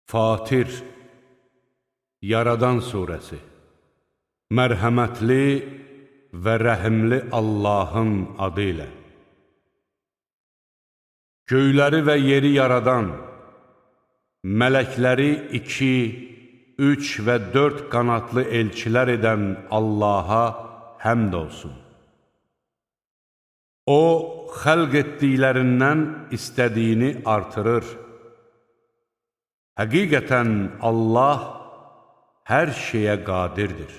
Fatir, Yaradan Suresi. Mərhəmətli və rəhimli Allahın adı ilə. Göyləri və yeri yaradan, mələkləri 2, 3 və 4 qanadlı elçilər edən Allaha həmd olsun. O, xəlq etdiklərindən istədiyini artırır. Həqiqətən Allah hər şeyə qadirdir.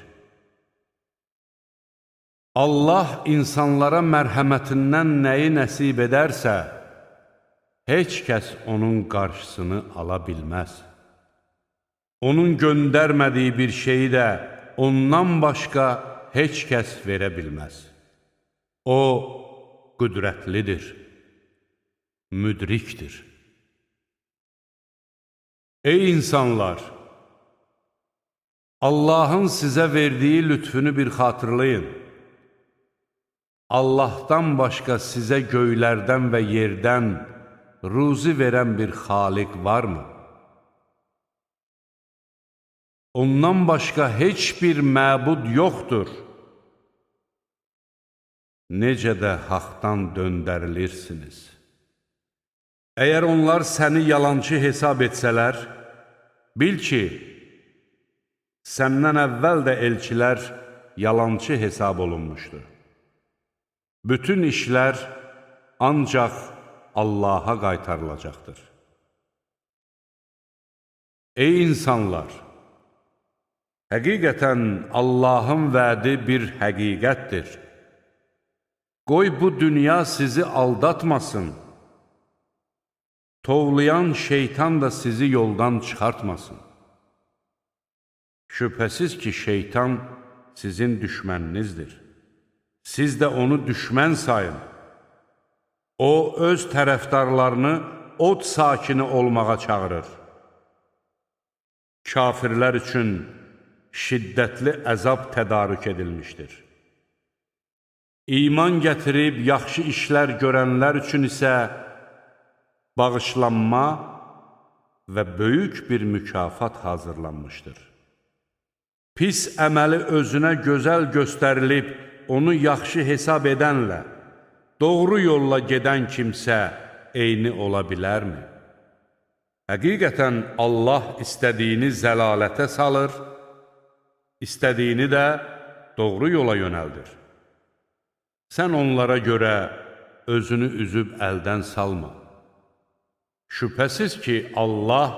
Allah insanlara mərhəmətindən nəyi nəsib edərsə, heç kəs onun qarşısını ala bilməz. Onun göndərmədiyi bir şeyi də ondan başqa heç kəs verə bilməz. O, qüdrətlidir, müdrikdir. Ey insanlar! Allahın sizə verdiyi lütfünü bir xatırlayın. Allahdan başqa sizə göylərdən və yerdən ruzi verən bir xaliq varmı? Ondan başqa heç bir məbud yoxdur. Necə də haqdan döndərilirsiniz. Əgər onlar səni yalancı hesab etsələr, bil ki, səndən əvvəl də elçilər yalancı hesab olunmuşdur. Bütün işlər ancaq Allaha qaytarılacaqdır. Ey insanlar! Həqiqətən Allahın vədi bir həqiqətdir. Qoy bu dünya sizi aldatmasın. Tovlayan şeytan da sizi yoldan çıxartmasın. Şübhəsiz ki, şeytan sizin düşməninizdir. Siz də onu düşmən sayın. O, öz tərəfdarlarını od sakini olmağa çağırır. Kafirlər üçün şiddətli əzab tədarük edilmişdir. İman gətirib yaxşı işlər görənlər üçün isə bağışlanma və böyük bir mükafat hazırlanmışdır. Pis əməli özünə gözəl göstərilib, onu yaxşı hesab edənlə, doğru yolla gedən kimsə eyni ola bilərmi? Həqiqətən Allah istədiyini zəlalətə salır, istədiyini də doğru yola yönəldir. Sən onlara görə özünü üzüb əldən salma. Şübhəsiz ki, Allah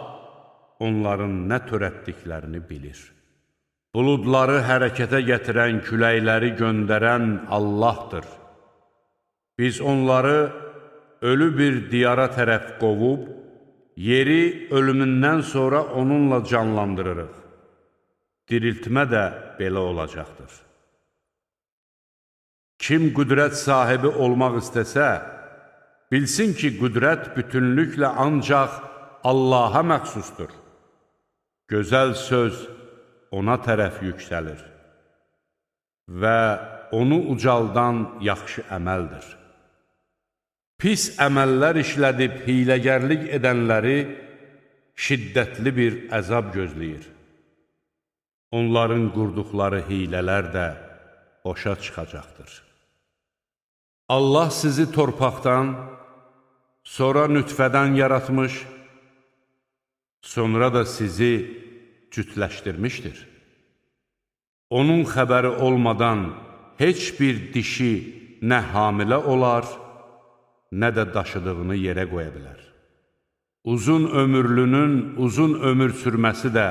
onların nə törətdiklərini bilir. Buludları hərəkətə gətirən, küləkləri göndərən Allahdır. Biz onları ölü bir diyara tərəf qovub, yeri ölümündən sonra onunla canlandırırıq. Diriltmə də belə olacaqdır. Kim qüdrət sahibi olmaq istəsə, bilsin ki, qüdrət bütünlüklə ancaq Allaha məxsusdur. Gözəl söz ona tərəf yüksəlir və onu ucaldan yaxşı əməldir. Pis əməllər işlədib hiləgərlik edənləri şiddətli bir əzab gözləyir. Onların qurduqları hilələr də boşa çıxacaqdır. Allah sizi torpaqdan, sonra nütfədən yaratmış, sonra da sizi cütləşdirmişdir. Onun xəbəri olmadan heç bir dişi nə hamilə olar, nə də daşıdığını yerə qoya bilər. Uzun ömürlünün uzun ömür sürməsi də,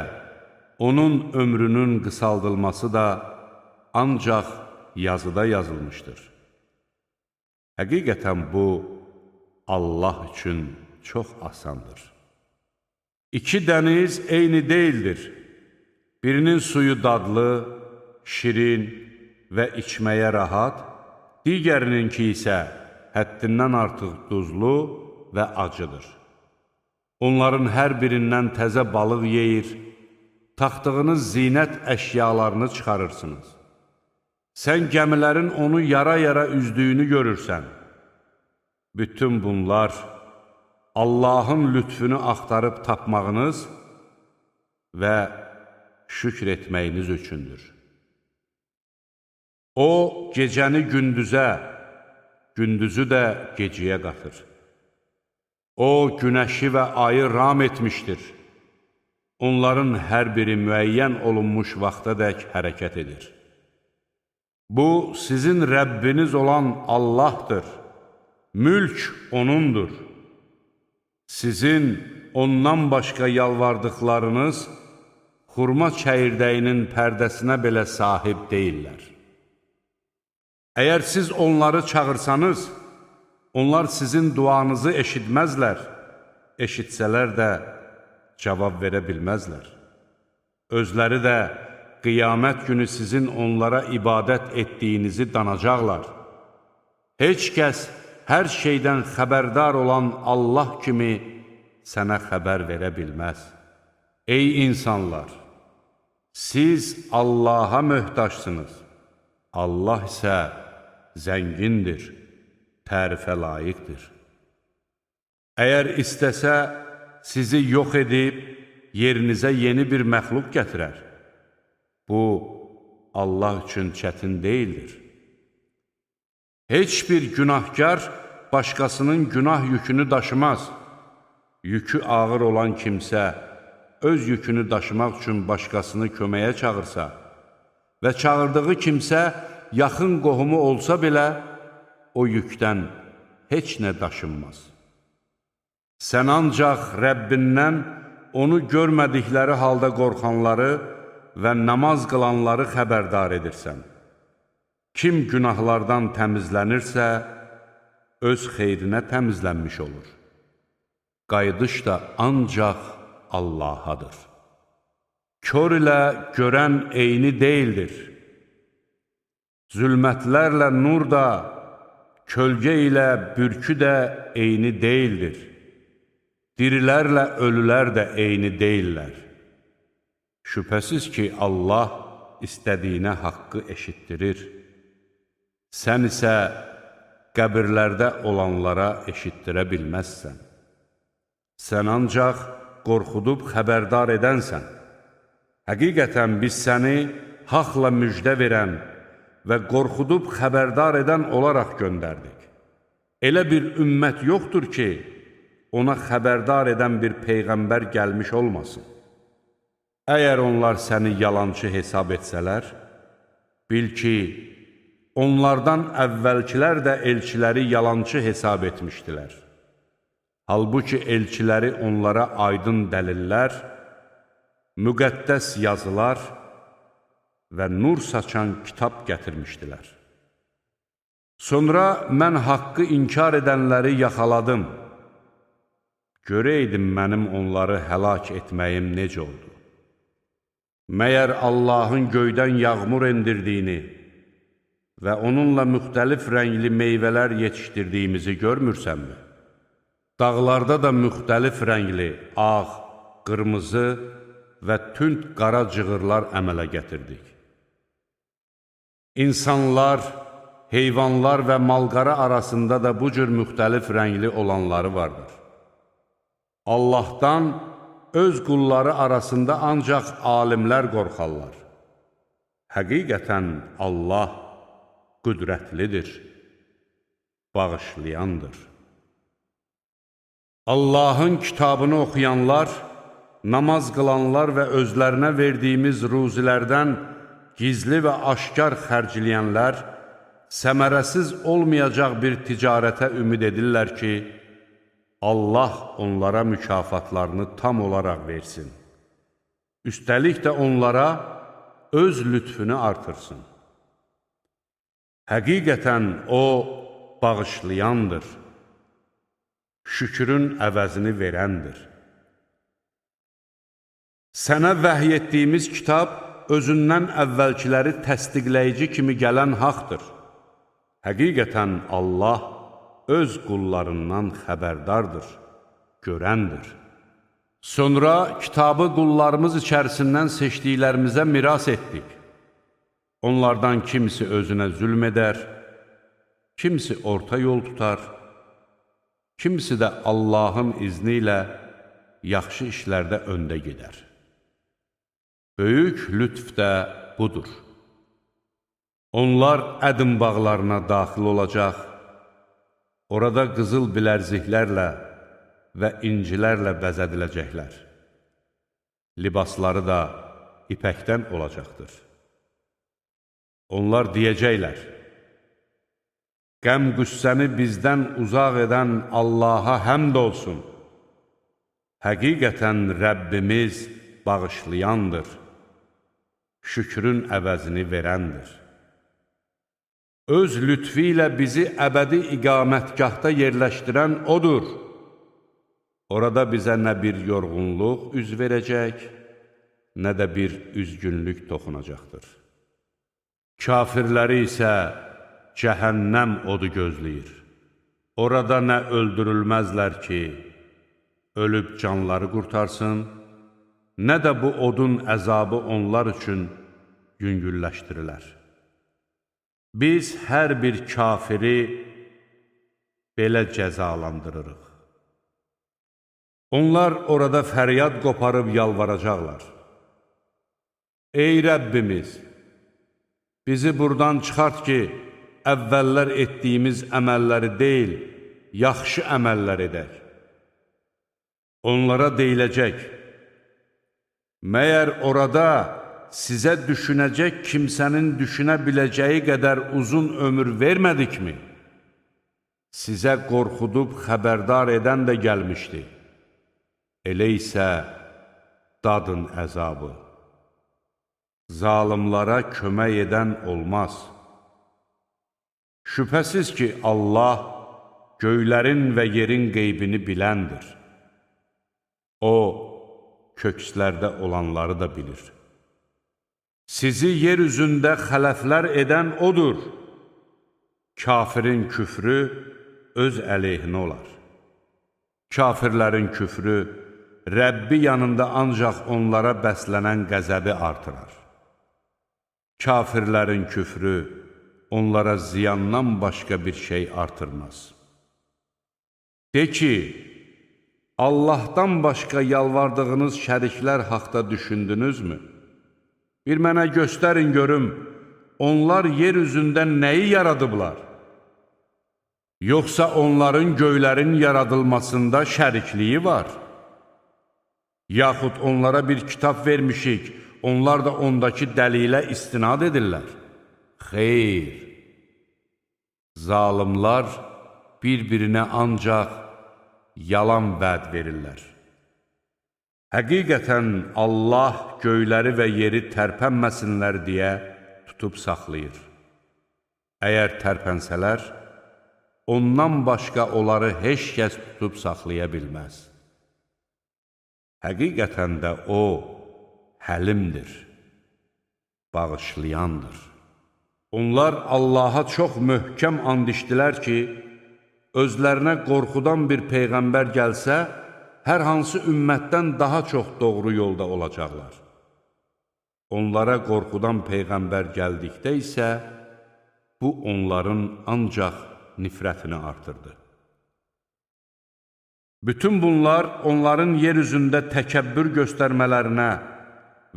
onun ömrünün qısaldılması da ancaq yazıda yazılmışdır. Həqiqətən bu, Allah üçün çox asandır. İki dəniz eyni deyildir. Birinin suyu dadlı, şirin və içməyə rahat, digərininki isə həddindən artıq duzlu və acıdır. Onların hər birindən təzə balıq yeyir, taxdığınız zinət əşyalarını çıxarırsınız. Sən gəmilərin onu yara-yara üzdüyünü görürsən. Bütün bunlar Allahın lütfünü axtarıb tapmağınız və şükr etməyiniz üçündür. O, gecəni gündüzə, gündüzü də gecəyə qatır. O, günəşi və ayı ram etmişdir. Onların hər biri müəyyən olunmuş vaxtadək hərəkət edir. Bu, sizin Rəbbiniz olan Allahdır. Mülk O'nundur. Sizin ondan başqa yalvardıqlarınız xurma çəyirdəyinin pərdəsinə belə sahib deyirlər. Əgər siz onları çağırsanız, onlar sizin duanızı eşitməzlər, eşitsələr də cavab verə bilməzlər. Özləri də qiyamət günü sizin onlara ibadət etdiyinizi danacaqlar. Heç kəs hər şeydən xəbərdar olan Allah kimi sənə xəbər verə bilməz. Ey insanlar! Siz Allaha möhtaçsınız. Allah isə zəngindir, tərifə layiqdir. Əgər istəsə, sizi yox edib, yerinizə yeni bir məxluq gətirər. Bu, Allah üçün çətin deyildir. Heç bir günahkar başqasının günah yükünü daşımaz. Yükü ağır olan kimsə, öz yükünü daşımaq üçün başqasını köməyə çağırsa və çağırdığı kimsə yaxın qohumu olsa belə, o yükdən heç nə daşınmaz. Sən ancaq Rəbbindən onu görmədikləri halda qorxanları və namaz qılanları xəbərdar edirsən. Kim günahlardan təmizlənirsə, öz xeyrinə təmizlənmiş olur. Qayıdış da ancaq Allahadır. Kör ilə görən eyni deyildir. Zülmətlərlə nur da, kölgə ilə bürkü də eyni deyildir. Dirilərlə ölülər də eyni deyillər. Şübhəsiz ki, Allah istədiyinə haqqı eşitdirir. Sən isə qəbirlərdə olanlara eşitdirə bilməzsən. Sən ancaq qorxudub xəbərdar edənsən. Həqiqətən biz səni haqla müjdə verən və qorxudub xəbərdar edən olaraq göndərdik. Elə bir ümmət yoxdur ki, ona xəbərdar edən bir peyğəmbər gəlmiş olmasın. Əgər onlar səni yalançı hesab etsələr, bil ki, onlardan əvvəlkilər də elçiləri yalançı hesab etmişdilər. Halbuki elçiləri onlara aydın dəlillər, müqəddəs yazılar və nur saçan kitab gətirmişdilər. Sonra mən haqqı inkar edənləri yaxaladım. Görəydim mənim onları həlak etməyim necə oldu? Məyər Allahın göydən yağmur endirdiyini və onunla müxtəlif rəngli meyvələr yetişdirdiyimizi görmürsənmi? Dağlarda da müxtəlif rəngli, ağ, qırmızı və tünd qara cığırlar əmələ gətirdik. İnsanlar, heyvanlar və malqara arasında da bu cür müxtəlif rəngli olanları vardır. Allahdan öz qulları arasında ancaq alimlər qorxarlar. Həqiqətən Allah qüdrətlidir, bağışlayandır. Allahın kitabını oxuyanlar, namaz qılanlar və özlərinə verdiyimiz ruzilərdən gizli və aşkar xərcləyənlər səmərəsiz olmayacaq bir ticarətə ümid edirlər ki, Allah onlara mükafatlarını tam olaraq versin. Üstəlik də onlara öz lütfünü artırsın. Həqiqətən O bağışlayandır, şükrün əvəzini verəndir. Sənə vəhy etdiyimiz kitab özündən əvvəlkiləri təsdiqləyici kimi gələn haqdır. Həqiqətən Allah öz qullarından xəbərdardır, görəndir. Sonra kitabı qullarımız içərisindən seçdiklərimizə miras etdik. Onlardan kimisi özünə zülm edər, kimisi orta yol tutar, kimisi də Allahın izni ilə yaxşı işlərdə öndə gedər. Böyük lütf də budur. Onlar Ədm bağlarına daxil olacaq, orada qızıl bilərziklərlə və incilərlə bəzədiləcəklər. Libasları da ipəkdən olacaqdır. Onlar deyəcəklər, qəm-qüssəni bizdən uzaq edən Allaha həmd olsun. Həqiqətən Rəbbimiz bağışlayandır, şükrün əvəzini verəndir. Öz lütfi ilə bizi əbədi iqamətgahda yerləşdirən odur. Orada bizə nə bir yorğunluq üz verəcək, nə də bir üzgünlük toxunacaqdır. Kafirləri isə cəhənnəm odu gözləyir. Orada nə öldürülməzlər ki, ölüb canları qurtarsın, nə də bu odun əzabı onlar üçün yüngülləşdirilər. Biz hər bir kafiri belə cəzalandırırıq. Onlar orada fəryad qoparıb yalvaracaqlar. Ey Rəbbimiz, bizi buradan çıxart ki, əvvəllər etdiyimiz əməlləri deyil, yaxşı əməllər edək. Onlara deyiləcək, məyər orada sizə düşünəcək kimsənin düşünə biləcəyi qədər uzun ömür vermədikmi? Sizə qorxudub xəbərdar edən də gəlmişdi. Elə isə dadın əzabı. Zalimlara kömək edən olmaz. Şübhəsiz ki, Allah göylərin və yerin qeybini biləndir. O, kökslərdə olanları da bilir. Sizi yer üzündə xələflər edən odur. Kafirin küfrü öz əleyhinə olar. Kafirlərin küfrü Rəbbi yanında ancaq onlara bəslənən qəzəbi artırar. Kafirlərin küfrü onlara ziyandan başqa bir şey artırmaz. De ki, Allahdan başqa yalvardığınız şəriklər haqda düşündünüzmü? Bir mənə göstərin görüm, onlar yer üzündə nəyi yaradıblar? Yoxsa onların göylərin yaradılmasında şərikliyi var? Yaxud onlara bir kitab vermişik, onlar da ondakı dəlilə istinad edirlər. Xeyr! Zalimlar bir-birinə ancaq yalan vəd verirlər. Həqiqətən Allah göyləri və yeri tərpənməsinlər deyə tutub saxlayır. Əgər tərpənsələr, ondan başqa onları heç kəs tutub saxlaya bilməz. Həqiqətən də O həlimdir, bağışlayandır. Onlar Allaha çox möhkəm and içdilər ki, özlərinə qorxudan bir peyğəmbər gəlsə, hər hansı ümmətdən daha çox doğru yolda olacaqlar. Onlara qorxudan peyğəmbər gəldikdə isə, bu onların ancaq nifrətini artırdı. Bütün bunlar onların yer üzündə təkəbbür göstərmələrinə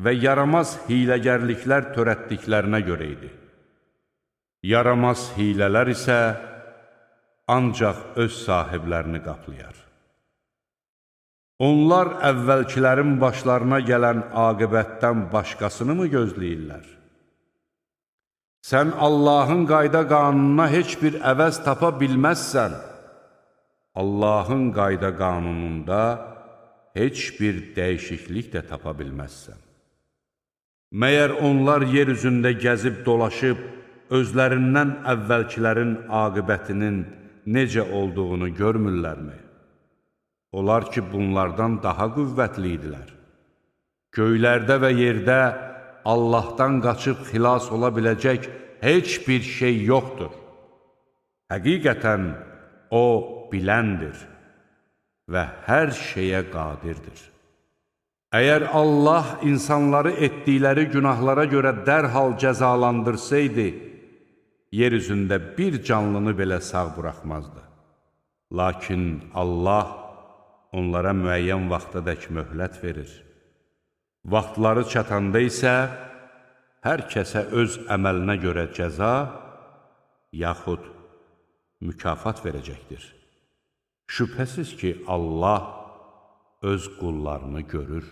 və yaramaz hiləgərliklər törətdiklərinə görə idi. Yaramaz hilələr isə ancaq öz sahiblərini qaplayar. Onlar əvvəlkilərin başlarına gələn aqibətdən başqasını mı gözləyirlər? Sən Allahın qayda qanununa heç bir əvəz tapa bilməzsən. Allahın qayda qanununda heç bir dəyişiklik də tapa bilməzsən. Məyər onlar yer üzündə gəzib dolaşıb, özlərindən əvvəlkilərin aqibətinin necə olduğunu görmürlərmi? Onlar ki, bunlardan daha qüvvətli idilər. Göylərdə və yerdə Allahdan qaçıb xilas ola biləcək heç bir şey yoxdur. Həqiqətən O biləndir və hər şeyə qadirdir. Əgər Allah insanları etdikləri günahlara görə dərhal cəzalandırsaydı, yer üzündə bir canlını belə sağ buraxmazdı. Lakin Allah onlara müəyyən vaxtadək möhlət verir. Vaxtları çatanda isə hər kəsə öz əməlinə görə cəza, yaxud mükafat verəcəkdir. Şübhəsiz ki, Allah öz qullarını görür.